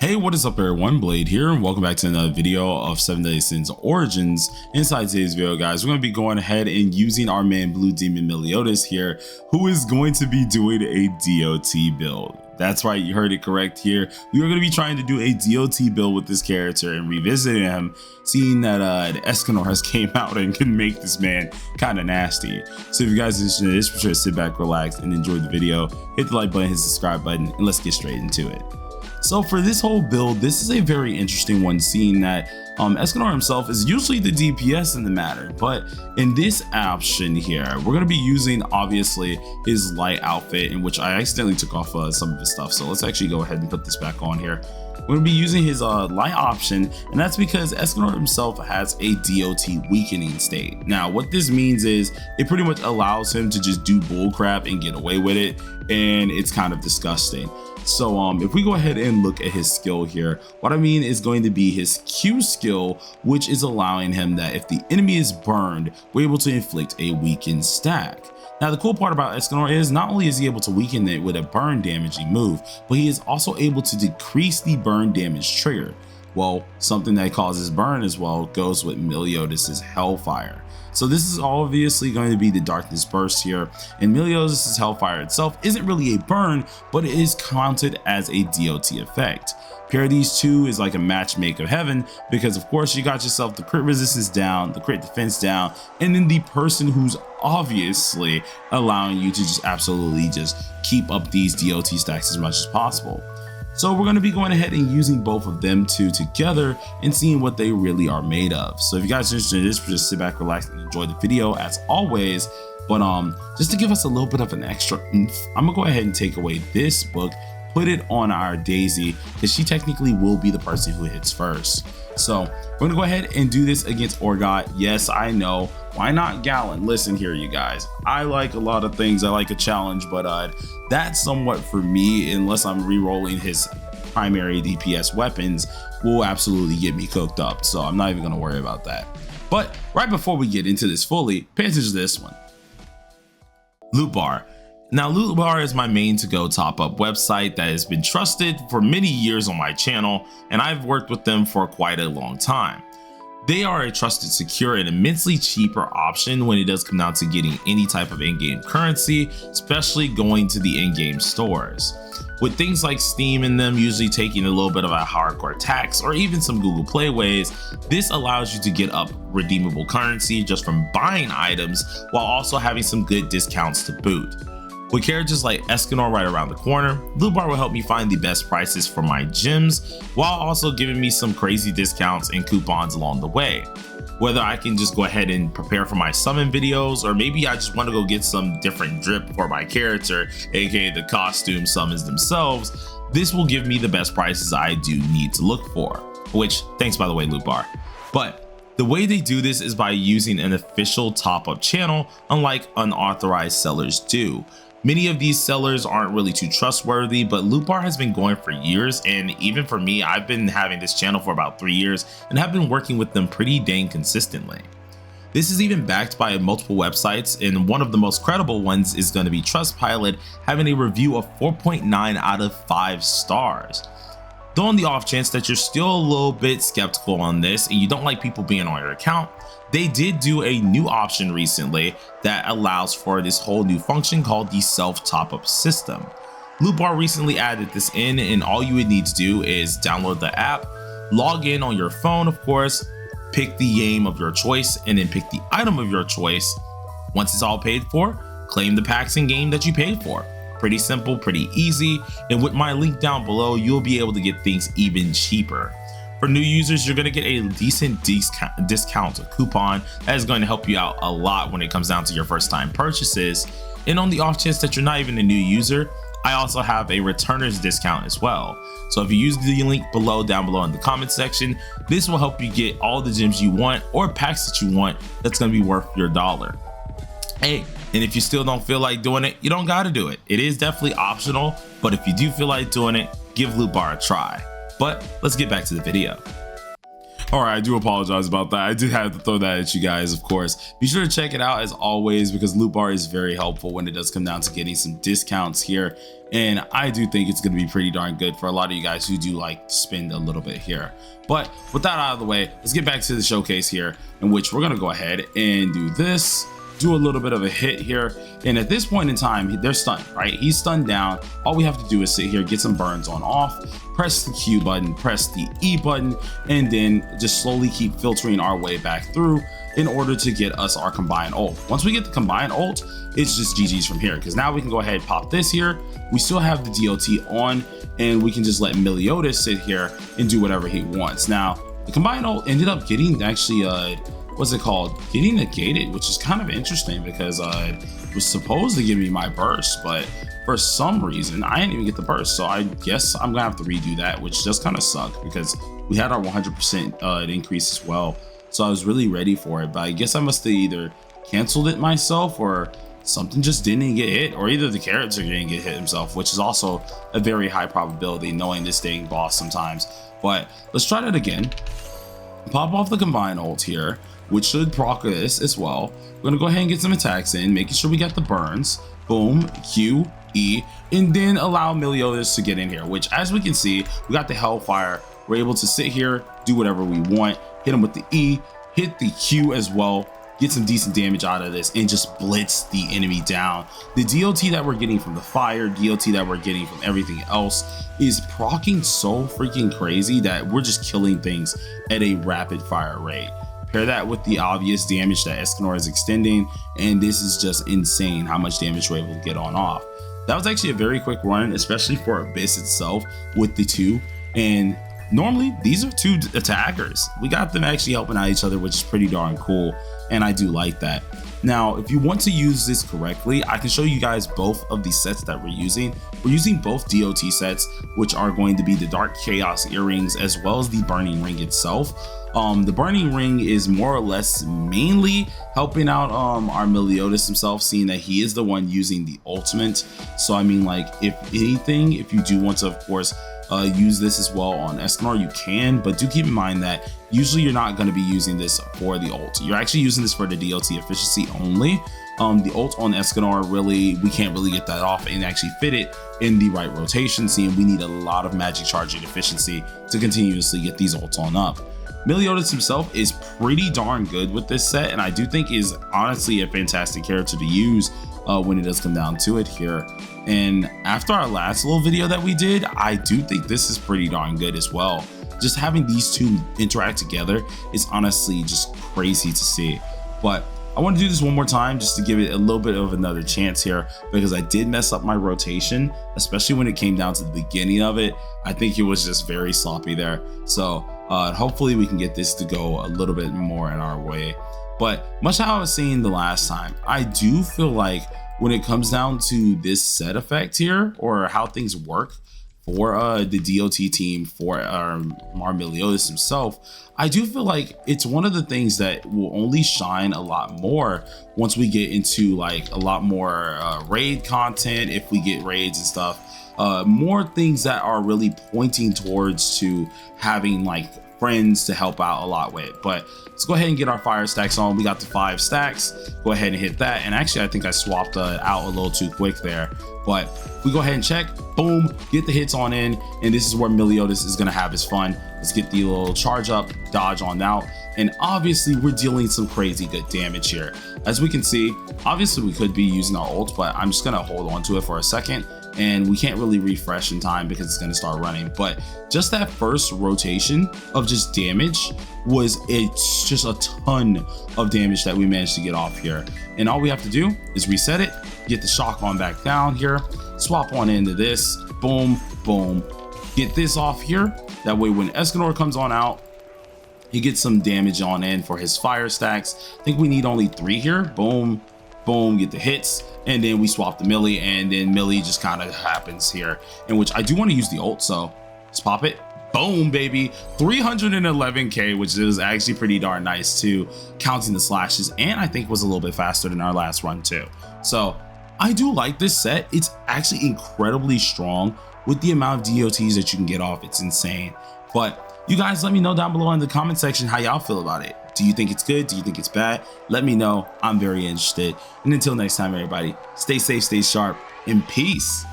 Hey, what is up everyone, Blade here, and welcome back to another video of 7 Deadly Sins Origins. Inside today's video, guys, we're going to be going ahead and using our man Blue Demon Meliodas here, who is going to be doing a DOT build. That's right, you heard it correct here. We are going to be trying to do a DOT build with this character and revisiting him, seeing that the Escanor has came out and can make this man kind of nasty. So if you guys are interested in this, be sure to sit back, relax, and enjoy the video. Hit the like button, hit the subscribe button, and let's get straight into it. So for this whole build, this is a very interesting one, seeing that Escanor himself is usually the DPS in the matter, but in this option here, we're going to be using obviously his light outfit, in which I accidentally took off some of his stuff. So let's actually go ahead and put this back on here. We're going to be using his light option, and that's because Escanor himself has a DOT weakening state. Now what this means is it pretty much allows him to just do bullcrap and get away with it, and it's kind of disgusting. So if we go ahead and look at his skill here, what I mean is going to be his Q skill, which is allowing him that if the enemy is burned, we're able to inflict a weakened stack. Now the cool part about Escanor is not only is he able to weaken it with a burn damaging move, but he is also able to decrease the burn damage trigger. Well, something that causes burn as well goes with Meliodas' Hellfire. So this is obviously going to be the Darkness Burst here, and Meliodas' Hellfire itself isn't really a burn, but it is counted as a DOT effect. Pair these two is like a match make of heaven, because of course you got yourself the crit resistance down, the crit defense down, and then the person who's obviously allowing you to just absolutely just keep up these DOT stacks as much as possible. So we're going to be going ahead and using both of them two together and seeing what they really are made of. So if you guys are interested in this, just sit back, relax, and enjoy the video as always. But just to give us a little bit of an extra oomph, I'm gonna go ahead and take away this book, put it on our Daisy, because she technically will be the person who hits first. So we're gonna go ahead and do this against Orgot. Yes, I know, why not Gallon? Listen here, you guys, I like a lot of things. I like a challenge, but that's somewhat for me, unless I'm re-rolling his primary DPS weapons, will absolutely get me cooked up. So I'm not even gonna worry about that. But right before we get into this fully, pay attention to this one. Loot Bar. Now Loot Bar is my main to-go top-up website that has been trusted for many years on my channel, and I've worked with them for quite a long time. They are a trusted, secure, and immensely cheaper option when it does come down to getting any type of in-game currency, especially going to the in-game stores. With things like Steam in them usually taking a little bit of a hardcore tax, or even some Google Play ways, this allows you to get up redeemable currency just from buying items while also having some good discounts to boot. With characters like Escanor right around the corner, Loot Bar will help me find the best prices for my gems while also giving me some crazy discounts and coupons along the way. Whether I can just go ahead and prepare for my summon videos, or maybe I just want to go get some different drip for my character, aka the costume summons themselves, this will give me the best prices I do need to look for. Which, thanks by the way, Loot Bar. But the way they do this is by using an official top-up channel, unlike unauthorized sellers do. Many of these sellers aren't really too trustworthy, but Loot Bar has been going for years, and even for me, I've been having this channel for about 3 years and have been working with them pretty dang consistently. This is even backed by multiple websites, and one of the most credible ones is going to be Trustpilot, having a review of 4.9 out of 5 stars. Though on the off chance that you're still a little bit skeptical on this and you don't like people being on your account, they did do a new option recently that allows for this whole new function called the self top-up system. Loot Bar recently added this in, and all you would need to do is download the app, log in on your phone, of course, pick the game of your choice, and then pick the item of your choice. Once it's all paid for, claim the packs in game that you paid for. Pretty simple, pretty easy, and with my link down below, you'll be able to get things even cheaper. For new users, you're going to get a decent discount coupon that is going to help you out a lot when it comes down to your first time purchases. And on the off chance that you're not even a new user, I also have a returner's discount as well. So if you use the link down below in the comment section, this will help you get all the gems you want or packs that you want that's going to be worth your dollar. Hey, and if you still don't feel like doing it, you don't got to do it. It is definitely optional, but if you do feel like doing it, give Loot Bar a try. But let's get back to the video. All right, I do apologize about that. I did have to throw that at you guys, of course. Be sure to check it out as always, because loot bar is very helpful when it does come down to getting some discounts here. And I do think it's going to be pretty darn good for a lot of you guys who do like to spend a little bit here. But with that out of the way, let's get back to the showcase here, in which we're going to go ahead and do this. Do a little bit of a hit here, and at this point in time they're stunned, right? He's stunned down. All we have to do is sit here, get some burns on off, press the Q button, press the E button, and then just slowly keep filtering our way back through in order to get us our combined ult. Once we get the combined ult, it's just GG's from here, because now we can go ahead and pop this here. We still have the DOT on, and we can just let Meliodas sit here and do whatever he wants. Now the combined ult ended up getting actually what's it called, getting negated, which is kind of interesting, because it was supposed to give me my burst, but for some reason I didn't even get the burst. So I guess I'm gonna have to redo that, which just kind of sucked, because we had our 100% increase as well. So I was really ready for it, but I guess I must have either canceled it myself, or something just didn't get hit, or either the character didn't get hit himself, which is also a very high probability knowing this dang boss sometimes. But let's try that again. Pop off the combined ult here, which should proc this as well. We're gonna go ahead and get some attacks in, making sure we got the burns. Boom, Q, E, and then allow Meliodas to get in here, which as we can see, we got the Hellfire. We're able to sit here, do whatever we want, hit him with the E, hit the Q as well, get some decent damage out of this, and just blitz the enemy down. The DOT that we're getting from the fire, DOT that we're getting from everything else is proccing so freaking crazy that we're just killing things at a rapid fire rate. Pair that with the obvious damage that Escanor is extending, and this is just insane how much damage we're able to get on off. That was actually a very quick run, especially for Abyss itself with the two. And normally these are two attackers. We got them actually helping out each other, which is pretty darn cool, and I do like that. Now, if you want to use this correctly, I can show you guys both of the sets that we're using. We're using both DOT sets, which are going to be the Dark Chaos earrings as well as the Burning Ring itself. The Burning Ring is more or less mainly helping out our Meliodas himself, seeing that he is the one using the ultimate. So I mean, like, if anything, if you do want to, of course, use this as well on Escanor, you can, but do keep in mind that usually you're not going to be using this for the ult. You're actually using this for the DOT efficiency only. The ult on Escanor, really, we can't really get that off and actually fit it in the right rotation, seeing we need a lot of magic charging efficiency to continuously get these ults on up. Meliodas himself is pretty darn good with this set, and I do think is honestly a fantastic character to use when it does come down to it here. And after our last little video that we did, I do think this is pretty darn good as well. Just having these two interact together is honestly just crazy to see. But I want to do this one more time just to give it a little bit of another chance here, because I did mess up my rotation, especially when it came down to the beginning of it. I think it was just very sloppy there. So hopefully we can get this to go a little bit more in our way. But much how I was saying the last time, I do feel like when it comes down to this set effect here, or how things work for the DOT team, for our Meliodas himself, I do feel like it's one of the things that will only shine a lot more once we get into like a lot more raid content, if we get raids and stuff, more things that are really pointing towards to having like friends to help out a lot with. But let's go ahead and get our fire stacks on. We got the 5 stacks. Go ahead and hit that. And actually, I think I swapped out a little too quick there. But we go ahead and check, boom, get the hits on in, and this is where Meliodas is gonna have his fun. Let's get the little charge up, dodge on out, and obviously we're dealing some crazy good damage here. As we can see, obviously we could be using our ult, but I'm just gonna hold on to it for a second, and we can't really refresh in time because it's gonna start running. But just that first rotation of just damage it's just a ton of damage that we managed to get off here. And all we have to do is reset it, get the shock on back down here, swap on into this, boom, boom, get this off here. That way when Escanor comes on out, he gets some damage on in for his fire stacks. I think we need only 3 here. Boom, boom, get the hits, and then we swap the melee, and then melee just kind of happens here, in which I do want to use the ult, so let's pop it. Boom, baby, 311k, which is actually pretty darn nice too, counting the slashes, and I think was a little bit faster than our last run too. So I do like this set. It's actually incredibly strong with the amount of DOTs that you can get off. It's insane. But You guys let me know down below in the comment section how y'all feel about it. Do you think it's good? Do you think it's bad? Let me know. I'm very interested. And until next time, everybody, stay safe, stay sharp, and peace.